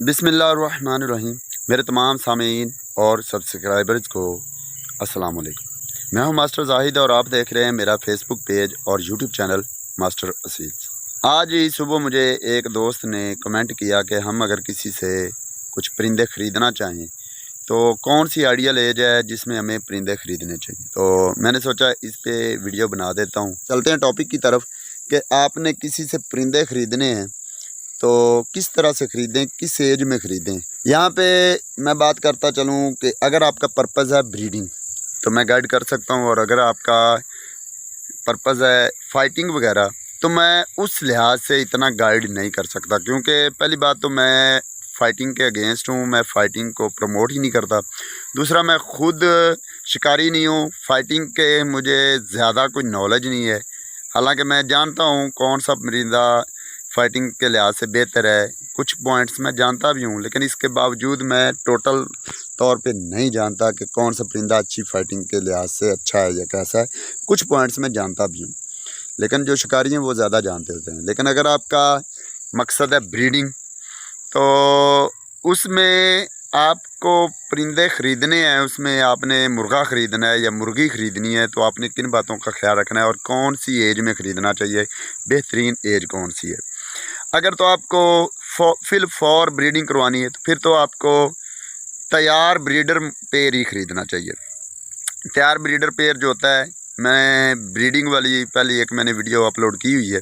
बिस्मिल्लाहिर्रहमानिर्रहीम। मेरे तमाम सामीन और सब्सक्राइबर्स को अस्सलाम वालेकुम। मैं हूं मास्टर जाहिद और आप देख रहे हैं मेरा फेसबुक पेज और यूट्यूब चैनल मास्टर असीस। आज ही सुबह मुझे एक दोस्त ने कमेंट किया कि हम अगर किसी से कुछ परिंदे ख़रीदना चाहें तो कौन सी आइडियल एज है जिसमें हमें परिंदे ख़रीदने चाहिए। तो मैंने सोचा इस पे वीडियो बना देता हूँ। चलते हैं टॉपिक की तरफ कि आपने किसी से परिंदे ख़रीदने हैं तो किस तरह से ख़रीदें, किस एज में ख़रीदें। यहाँ पे मैं बात करता चलूँ कि अगर आपका पर्पज़ है ब्रीडिंग तो मैं गाइड कर सकता हूँ, और अगर आपका पर्पज़ है फाइटिंग वगैरह तो मैं उस लिहाज से इतना गाइड नहीं कर सकता, क्योंकि पहली बात तो मैं फ़ाइटिंग के अगेंस्ट हूँ, मैं फ़ाइटिंग को प्रमोट ही नहीं करता। दूसरा, मैं ख़ुद शिकारी नहीं हूँ, फ़ाइटिंग के मुझे ज़्यादा कोई नॉलेज नहीं है। हालांकि मैं जानता हूँ कौन सा परिंदा फ़ाइटिंग के लिहाज से बेहतर है, कुछ पॉइंट्स मैं जानता भी हूँ, लेकिन इसके बावजूद मैं टोटल तौर पे नहीं जानता कि कौन सा परिंदा अच्छी फ़ाइटिंग के लिहाज से अच्छा है या कैसा है। कुछ पॉइंट्स मैं जानता भी हूँ, लेकिन जो शिकारी हैं वो ज़्यादा जानते होते हैं। लेकिन अगर आपका मकसद है ब्रीडिंग तो उसमें आपको परिंदे ख़रीदने हैं, उसमें आपने मुर्गा ख़रीदना है या मुर्गी ख़रीदनी है, तो आपने किन बातों का ख्याल रखना है और कौन सी एज में ख़रीदना चाहिए, बेहतरीन एज कौन सी है। अगर तो आपको फॉर ब्रीडिंग करवानी है तो फिर तो आपको तैयार ब्रीडर पेयर ही ख़रीदना चाहिए। तैयार ब्रीडर पेयर जो होता है, मैं ब्रीडिंग वाली पहले एक मैंने वीडियो अपलोड की हुई है,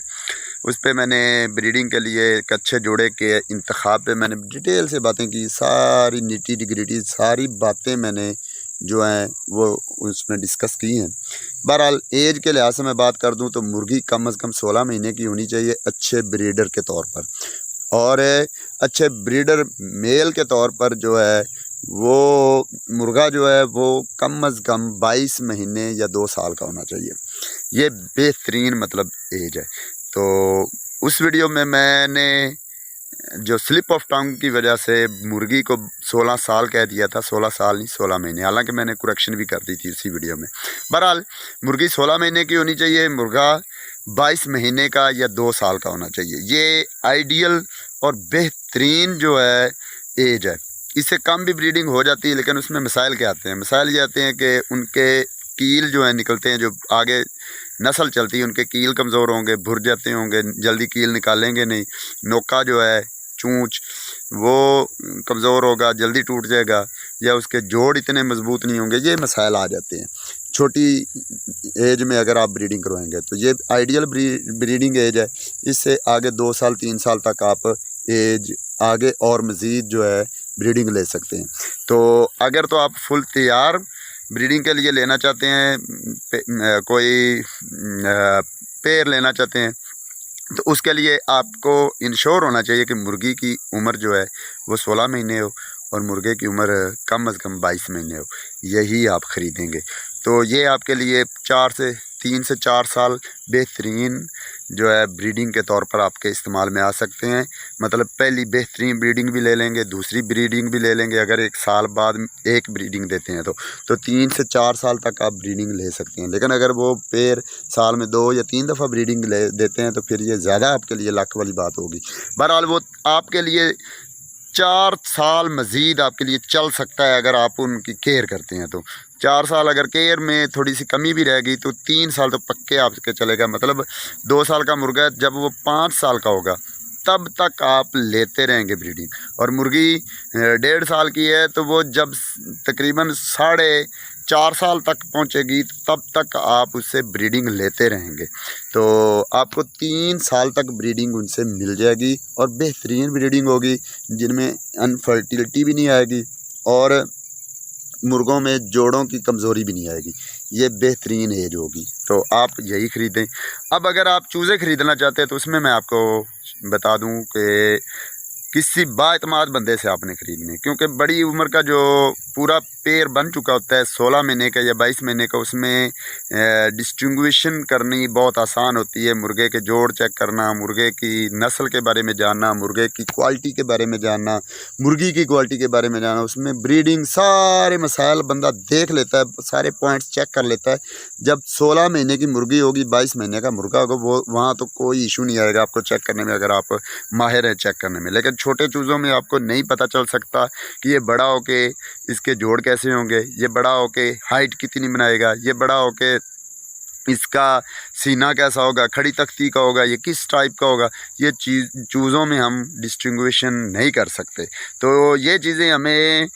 उस पर मैंने ब्रीडिंग के लिए एक अच्छे जोड़े के इंतखाब पे मैंने डिटेल से बातें की, सारी निटी ग्रिटी सारी बातें मैंने जो हैं वो उसमें डिस्कस की हैं। बहरहाल एज के लिहाज से मैं बात कर दूं तो मुर्गी कम अज़ कम 16 महीने की होनी चाहिए अच्छे ब्रीडर के तौर पर, और अच्छे ब्रीडर मेल के तौर पर जो है वो मुर्गा जो है वो कम अज़ कम 22 महीने या 2 साल का होना चाहिए। ये बेहतरीन मतलब एज है। तो उस वीडियो में मैंने जो स्लिप ऑफ टंग की वजह से मुर्गी को 16 साल कह दिया था, 16 साल नहीं 16 महीने, हालांकि मैंने करेक्शन भी कर दी थी उसी वीडियो में। बहरहाल मुर्गी 16 महीने की होनी चाहिए, मुर्गा 22 महीने का या 2 साल का होना चाहिए। ये आइडियल और बेहतरीन जो है एज है। इससे कम भी ब्रीडिंग हो जाती है, लेकिन उसमें मसाइल क्या आते हैं? मसाइल ये आते हैं कि उनके कील जो है निकलते हैं, जो आगे नस्ल चलती है उनके कील कमज़ोर होंगे, भुर जाते होंगे, जल्दी कील निकालेंगे नहीं। नोका जो है चूँच वो कमज़ोर होगा, जल्दी टूट जाएगा, या उसके जोड़ इतने मज़बूत नहीं होंगे। ये मसाइल आ जाते हैं छोटी एज में अगर आप ब्रीडिंग करवाएंगे तो। ये आइडियल ब्रीडिंग एज है। इससे आगे 2 साल 3 साल तक आप एज आगे और मज़ीद जो है ब्रीडिंग ले सकते हैं। तो अगर तो आप फुल तैयार ब्रीडिंग के लिए लेना चाहते हैं, कोई पेयर लेना चाहते हैं, तो उसके लिए आपको इंश्योर होना चाहिए कि मुर्गी की उम्र जो है वो 16 महीने हो और मुर्गे की उम्र कम अज़ कम 22 महीने हो, यही आप ख़रीदेंगे। तो ये आपके लिए 3 से 4 साल बेहतरीन जो है ब्रीडिंग के तौर पर आपके इस्तेमाल में आ सकते हैं। मतलब पहली बेहतरीन ब्रीडिंग भी ले लेंगे, दूसरी ब्रीडिंग भी ले लेंगे। अगर 1 साल बाद एक ब्रीडिंग देते हैं तो 3 से 4 साल तक आप ब्रीडिंग ले सकते हैं। लेकिन अगर वो पेयर साल में 2 या 3 दफ़ा ब्रीडिंग ले देते हैं तो फिर ये ज़्यादा आपके लिए लक वाली बात होगी। बहरहाल वो आपके लिए 4 साल मज़ीद आपके लिए चल सकता है अगर आप उनकी केयर करते हैं तो। 4 साल अगर केयर में थोड़ी सी कमी भी रहेगी तो 3 साल तो पक्के आपके चलेगा। मतलब 2 साल का मुर्गा जब वो 5 साल का होगा तब तक आप लेते रहेंगे ब्रीडिंग, और मुर्गी 1.5 साल की है तो वो जब तकरीबन 4.5 साल तक पहुंचेगी तब तक आप उससे ब्रीडिंग लेते रहेंगे। तो आपको 3 साल तक ब्रीडिंग उनसे मिल जाएगी और बेहतरीन ब्रीडिंग होगी, जिनमें अनफर्टिलिटी भी नहीं आएगी और मुर्गों में जोड़ों की कमज़ोरी भी नहीं आएगी। ये बेहतरीन एज होगी, तो आप यही ख़रीदें। अब अगर आप चूज़े ख़रीदना चाहते हैं तो उसमें मैं आपको बता दूं कि किसी बाएतमाद बंदे से आपने ख़रीदने, क्योंकि बड़ी उम्र का जो पूरा पेयर बन चुका होता है 16 महीने का या 22 महीने का, उसमें डिस्टिंग्विशन करनी बहुत आसान होती है। मुर्गे के जोड़ चेक करना, मुर्गे की नस्ल के बारे में जानना, मुर्गे की क्वालिटी के बारे में जानना, मुर्गी की क्वालिटी के बारे में जानना, उसमें ब्रीडिंग सारे मसाइल बंदा देख लेता है, सारे पॉइंट्स चेक कर लेता है। जब 16 महीने की मुर्गी होगी, 22 महीने का मुर्गा होगा, वो वहाँ तो कोई इशू नहीं आएगा आपको चेक करने में, अगर आप माहिर हैं चेक करने में। लेकिन छोटे चूज़ों में आपको नहीं पता चल सकता कि ये बड़ा होके इसके जोड़ कैसे होंगे, ये बड़ा होके हाइट कितनी बनाएगा, ये बड़ा होके इसका सीना कैसा होगा, खड़ी तख्ती का होगा, ये किस टाइप का होगा, ये चूज़ों में हम डिस्टिंग्विशन नहीं कर सकते। तो ये चीज़ें हमें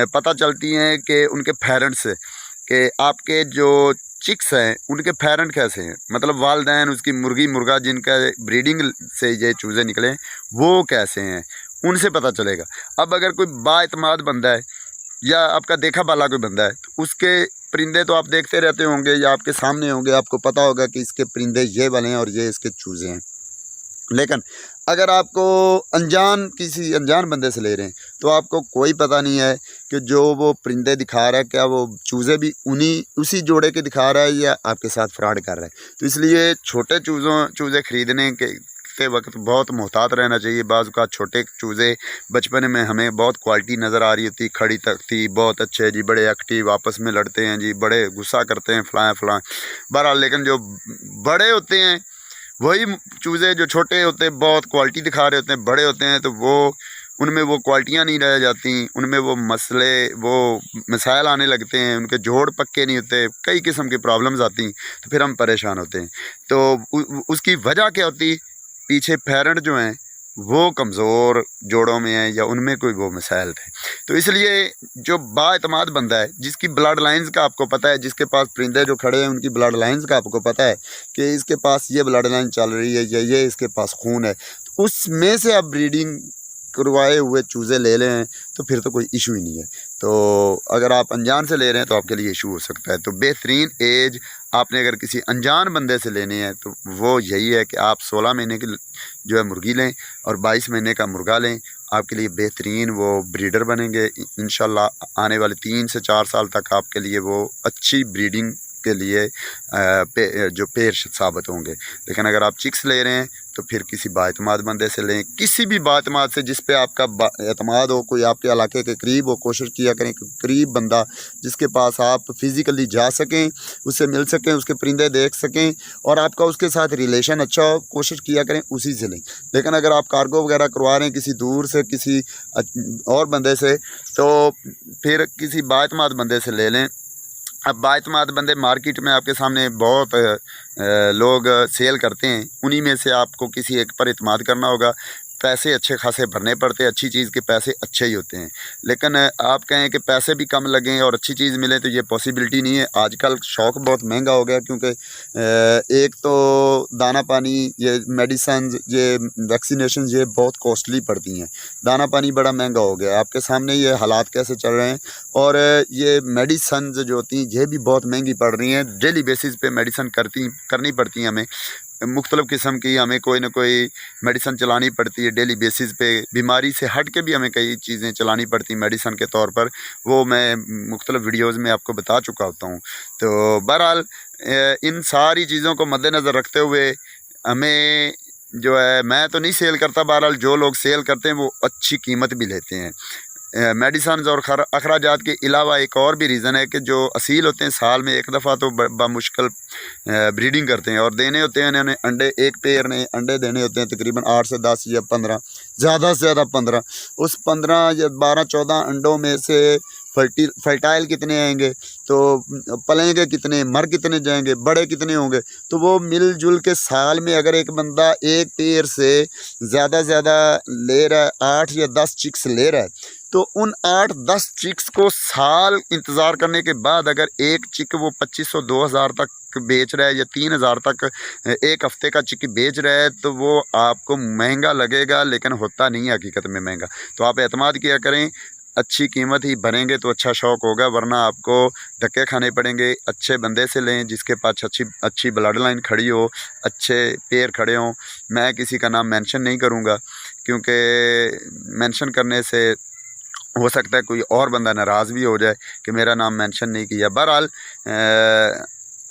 पता चलती हैं कि उनके पेरेंट्स से, कि आपके जो चिक्स हैं उनके पेरेंट कैसे हैं, मतलब वालदैन उसकी मुर्गी मुर्गा जिनका ब्रीडिंग से ये चूज़े निकले वो कैसे हैं, उनसे पता चलेगा। अब अगर कोई बाएतमाद बंदा है या आपका देखा बाला कोई बंदा है तो उसके परिंदे तो आप देखते रहते होंगे या आपके सामने होंगे, आपको पता होगा कि इसके परिंदे ये वाले हैं और ये इसके चूज़े हैं। लेकिन अगर आपको किसी अनजान बंदे से ले रहे हैं तो आपको कोई पता नहीं है कि जो वो परिंदे दिखा रहा है क्या वो चूज़े भी उसी जोड़े के दिखा रहा है या आपके साथ फ्रॉड कर रहा है। तो इसलिए छोटे चूज़े ख़रीदने के वक्त बहुत मोहतात रहना चाहिए। बाज़ का छोटे चूज़े बचपन में हमें बहुत क्वालिटी नज़र आ रही होती, खड़ी तख्ती बहुत अच्छे जी, बड़े एक्टिव, आपस में लड़ते हैं जी, बड़े गुस्सा करते हैं, फलां बहरहाल। लेकिन जो बड़े होते हैं वही चूज़े जो छोटे होते हैं बहुत क्वालिटी दिखा रहे होते हैं, बड़े होते हैं तो उनमें वो क्वालिटियाँ नहीं रह जाती, उनमें वो मसाइल आने लगते हैं, उनके जोड़ पक्के नहीं होते, कई किस्म की प्रॉब्लम्स आती, तो फिर हम परेशान होते हैं। तो उसकी वजह क्या होती, पीछे पेरेंट जो हैं वो कमज़ोर जोड़ों में हैं या उनमें कोई वो मसाइल थे। तो इसलिए जो बाएतमाद बंदा है जिसकी ब्लड लाइंस का आपको पता है, जिसके पास परिंदे जो खड़े हैं उनकी ब्लड लाइंस का आपको पता है कि इसके पास ये ब्लड लाइन चल रही है या ये इसके पास खून है, तो उसमें से आप ब्रीडिंग करवाए हुए चूज़े ले लें तो फिर तो कोई इशू ही नहीं है। तो अगर आप अनजान से ले रहे हैं तो आपके लिए इशू हो सकता है। तो बेहतरीन एज आपने अगर किसी अनजान बंदे से लेनी है तो वो यही है कि आप 16 महीने की जो है मुर्गी लें और 22 महीने का मुर्गा लें, आपके लिए बेहतरीन वो ब्रीडर बनेंगे। इंशाल्लाह आने वाले 3 से 4 साल तक आपके लिए वो अच्छी ब्रीडिंग के लिए जो पेड़ साबित होंगे। लेकिन अगर आप चिक्स ले रहे हैं तो फिर किसी बाएतमाद बंदे से लें, किसी भी बाएतमाद से जिस पे आपका एतमाद हो, कोई आपके इलाके के करीब हो। कोशिश किया करें कि करीब बंदा जिसके पास आप फिज़िकली जा सकें, उससे मिल सकें, उसके परिंदे देख सकें और आपका उसके साथ रिलेशन अच्छा हो, कोशिश किया करें उसी से लें। लेकिन अगर आप कार्गो वगैरह करवा रहे हैं किसी दूर से किसी और बंदे से तो फिर किसी बाएतमाद बंदे से ले लें। अब बाएतमाद बंदे मार्केट में आपके सामने बहुत लोग सेल करते हैं, उन्हीं में से आपको किसी एक पर इत्मीनान करना होगा। पैसे अच्छे खासे भरने पड़ते हैं, अच्छी चीज़ के पैसे अच्छे ही होते हैं। लेकिन आप कहें कि पैसे भी कम लगें और अच्छी चीज़ मिले तो ये पॉसिबिलिटी नहीं है। आजकल शौक़ बहुत महंगा हो गया क्योंकि एक तो दाना पानी, ये मेडिसन, ये वैक्सीनेशन ये बहुत कॉस्टली पड़ती हैं। दाना पानी बड़ा महंगा हो गया, आपके सामने ये हालात कैसे चल रहे हैं। और ये मेडिसन जो होती हैं ये भी बहुत महंगी पड़ रही हैं। डेली बेसिस पे मेडिसन करनी पड़ती हैं हमें, मुख्तलिफ़ किस्म की हमें कोई ना कोई मेडिसन चलानी पड़ती है डेली बेसिस पे। बीमारी से हट के भी हमें कई चीज़ें चलानी पड़ती हैं मेडिसन के तौर पर, वो मैं मुख्तलिफ़ वीडियोज़ में आपको बता चुका होता हूँ। तो बहरहाल इन सारी चीज़ों को मद्देनज़र रखते हुए हमें जो है, मैं तो नहीं सेल करता, बहरहाल जो लोग सेल करते हैं वो अच्छी कीमत भी लेते हैं। मेडिसन और अखराजात के अलावा एक और भी रीज़न है कि जो असील होते हैं साल में एक दफ़ा तो बामुश्किल ब्रीडिंग करते हैं और देने होते हैं इन्होंने अंडे। एक पेयर ने अंडे देने होते हैं तकरीबन 8 से 10 या 15, ज़्यादा से ज़्यादा 15। उस 15 या 12-14 अंडों में से फर्टाइल कितने आएंगे, तो पलेंगे कितने, मर कितने जाएंगे, बड़े कितने होंगे। तो वो मिलजुल के साल में अगर एक बंदा एक पेयर से ज़्यादा से ज़्यादा ले रहा है, 8 या 10 चिक्स ले रहा है, तो उन 8-10 चिक्स को साल इंतज़ार करने के बाद अगर एक चिक वो 2500-2000 तक बेच रहा है या 3000 तक एक हफ़्ते का चिक बेच रहा है, तो वो आपको महंगा लगेगा लेकिन होता नहीं है हकीकत में महंगा। तो आप एतमाद किया करें, अच्छी कीमत ही भरेंगे तो अच्छा शौक़ होगा, वरना आपको धक्के खाने पड़ेंगे। अच्छे बंदे से लें जिसके पास अच्छी ब्लड लाइन खड़ी हो, अच्छे पेयर खड़े हों। मैं किसी का नाम मेंशन नहीं करूँगा क्योंकि मेंशन करने से हो सकता है कोई और बंदा नाराज़ भी हो जाए कि मेरा नाम मेंशन नहीं किया। बहरहाल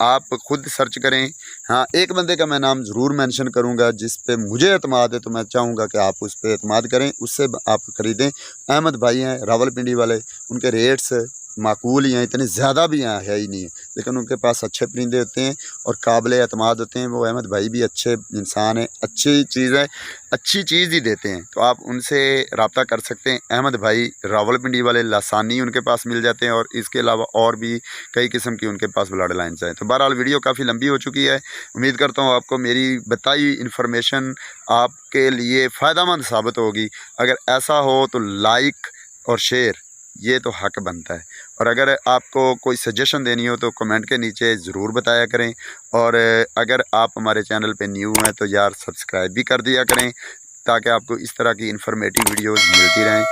आप ख़ुद सर्च करें। हाँ, एक बंदे का मैं नाम ज़रूर मेंशन करूँगा जिस पे मुझे एतमाद है, तो मैं चाहूँगा कि आप उस पे एतमाद करें, उससे आप ख़रीदें। अहमद भाई हैं रावलपिंडी वाले, उनके रेट्स माकूल ही हैं, इतने ज़्यादा भी यहाँ है ही नहीं है। लेकिन उनके पास अच्छे परिंदे होते हैं और काबिल एतमाद होते हैं। वो अहमद भाई भी अच्छे इंसान हैं, अच्छी चीज़ है, अच्छी चीज़ ही देते हैं। तो आप उनसे रब्ता कर सकते हैं। अहमद भाई रावलपिंडी वाले लासानी उनके पास मिल जाते हैं और इसके अलावा और भी कई किस्म की उनके पास ब्लड लाइन्स हैं। तो बहरहाल वीडियो काफ़ी लंबी हो चुकी है। उम्मीद करता हूँ आपको मेरी बताई इन्फॉर्मेशन आपके लिए फ़ायदेमंद साबित होगी। अगर ऐसा हो तो लाइक और शेयर ये तो हक बनता है। और अगर आपको कोई सजेशन देनी हो तो कमेंट के नीचे ज़रूर बताया करें। और अगर आप हमारे चैनल पे न्यू हैं तो यार सब्सक्राइब भी कर दिया करें, ताकि आपको इस तरह की इन्फॉर्मेटिव वीडियोस मिलती रहें।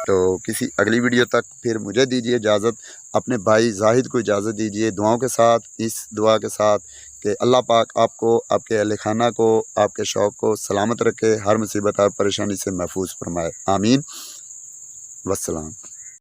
तो किसी अगली वीडियो तक फिर मुझे दीजिए इजाज़त, अपने भाई जाहिद को इजाज़त दीजिए, दुआओं के साथ, इस दुआ के साथ कि अल्लाह पाक आपको, आपके अहले खाना को, आपके शौक़ को सलामत रखे, हर मुसीबत और परेशानी से महफूज फरमाए। आमीन। वस्सलाम।